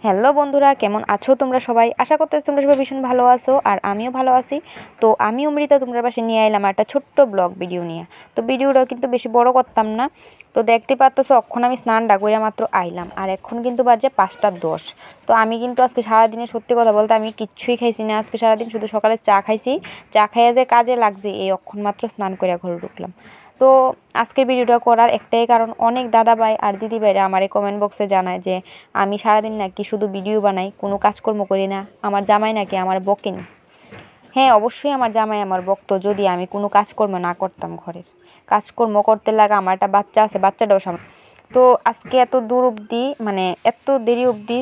Hello বন্ধুরা, কেমন আছো তোমরা সবাই? আশা করতেছি তোমরা সবাই ভীষণ ভালো আছো, আর আমিও ভালো আছি। তো আমি অমৃতা তোমার পাশে নিয়ে এলাম একটা ছোট্ট ব্লগ ভিডিও নিয়ে। তো ভিডিওটা কিন্তু বেশি বড় করতাম না। তো দেখতে পারতেছো, এখন আমি স্নানটা করে মাত্র আইলাম, আর এখন কিন্তু বাজে 5টা 10। তো আমি কিন্তু আজকে সারাদিনে সত্যি কথা বলতে আমি কিচ্ছুই খাইছি না। আজকে সারাদিন শুধু সকালে চা খাইছি। চা খাইয়া যে কাজে লাগছে, এই অক্ষণ মাত্র স্নান করে ঘরে ঢুকলাম। তো আজকের ভিডিওটা করার একটাই কারণ, অনেক দাদা ভাই আর দিদি ভাইরা আমার এই কমেন্ট বক্সে জানায় যে আমি সারাদিন নাকি শুধু ভিডিও বানাই, কোনো কাজকর্ম করি না, আমার জামাই নাকি আমার বকেনি। হ্যাঁ, অবশ্যই আমার জামাই আমার বকতো যদি আমি কোনো কাজকর্ম না করতাম। ঘরের কাজকর্ম করতে লাগা, আমার একটা বাচ্চা আছে, বাচ্চাটাও সামনে। তো আজকে এত দূর অবধি, মানে এত দেরি অবধি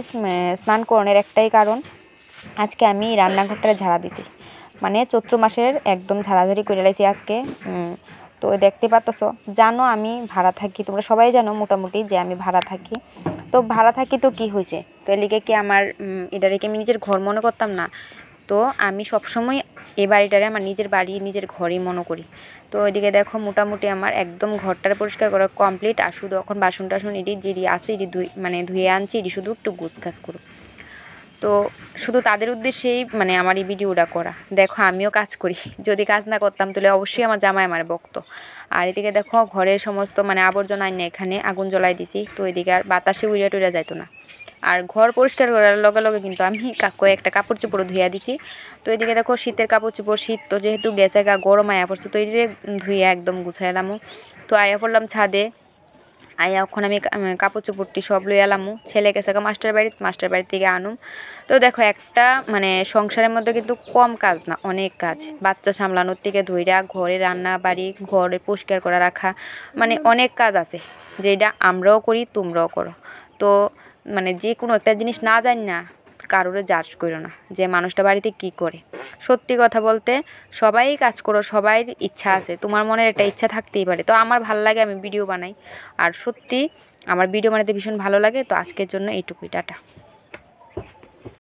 স্নান করানোর একটাই কারণ, আজকে আমি রান্নাঘরটা ঝাড়া দিছি, মানে চৈত্র মাসের একদম ঝাড়াঝাড়ি করে লাইছি আজকে। তো দেখতে পাচ্ছ, জানো আমি ভাড়া থাকি, তোমরা সবাই জানো মোটামুটি যে আমি ভাড়া থাকি। তো ভাড়া থাকি তো কি হয়েছে, তো এলিগে কি আমার এটাকে আমি নিজের ঘর মনে করতাম না? তো আমি সবসময় এই বাড়িটারে আমার নিজের বাড়ি, নিজের ঘরই মনে করি। তো ওইদিকে দেখো, মোটামুটি আমার একদম ঘরটারে পরিষ্কার করা কমপ্লিট, আর শুধু এখন বাসন টাসন এটি যেটি আছে এটি ধুয়ে আনছি, এটি শুধু একটু গুছগাছ করো। তো শুধু তাদের উদ্দেশ্যেই মানে আমার এই ভিডিওটা করা। দেখো আমিও কাজ করি, যদি কাজ না করতাম তাহলে অবশ্যই আমার জামাই আমার বকতো। আর এদিকে দেখো, ঘরের সমস্ত মানে আবর্জনা এনে এখানে আগুন জ্বলাই দিছি, তো এদিকে আর বাতাসে উড়িয়া টুইরা যাইতো না। আর ঘর পরিষ্কার করার লগে লগে কিন্তু আমি কয়েকটা কাপড় চোপড়ও ধুইয়া দিছি। তো এদিকে দেখো, শীতের কাপড় চোপড়, শীত তো যেহেতু গেছে গরম আয়া পড়ছে, তো এদিকে ধুইয়া একদম গুছাইলাম। তো আয়া পড়লাম ছাদে। আয়া ওখানে আমি কাপড় চোপড়টি সব লই এলামু, ছেলে গেছে মাস্টার বাড়ি থেকে আনুম। তো দেখো, একটা মানে সংসারের মধ্যে কিন্তু কম কাজ না, অনেক কাজ। বাচ্চা সামলানোর থেকে ধইরা ঘরে রান্না বাড়ি, ঘরে পরিষ্কার করা রাখা, মানে অনেক কাজ আছে, যেটা আমরাও করি তোমরাও করো। তো মানে যে কোনো একটা জিনিস না জানি না, কারোরে জাজ করো না যে মানুষটা বাড়িতে কি করে। সত্যি কথা বলতে, সবাই কাজ করো, সবাই ইচ্ছা আছে, তোমার মনের একটা ইচ্ছা থাকতেই পারে। তো আমার ভালো লাগে, আমি ভিডিও বানাই। আর সত্যি আমার ভিডিও বানাতে ভীষণ ভালো লাগে। তো আজকের জন্য এইটুকুই, টাটা।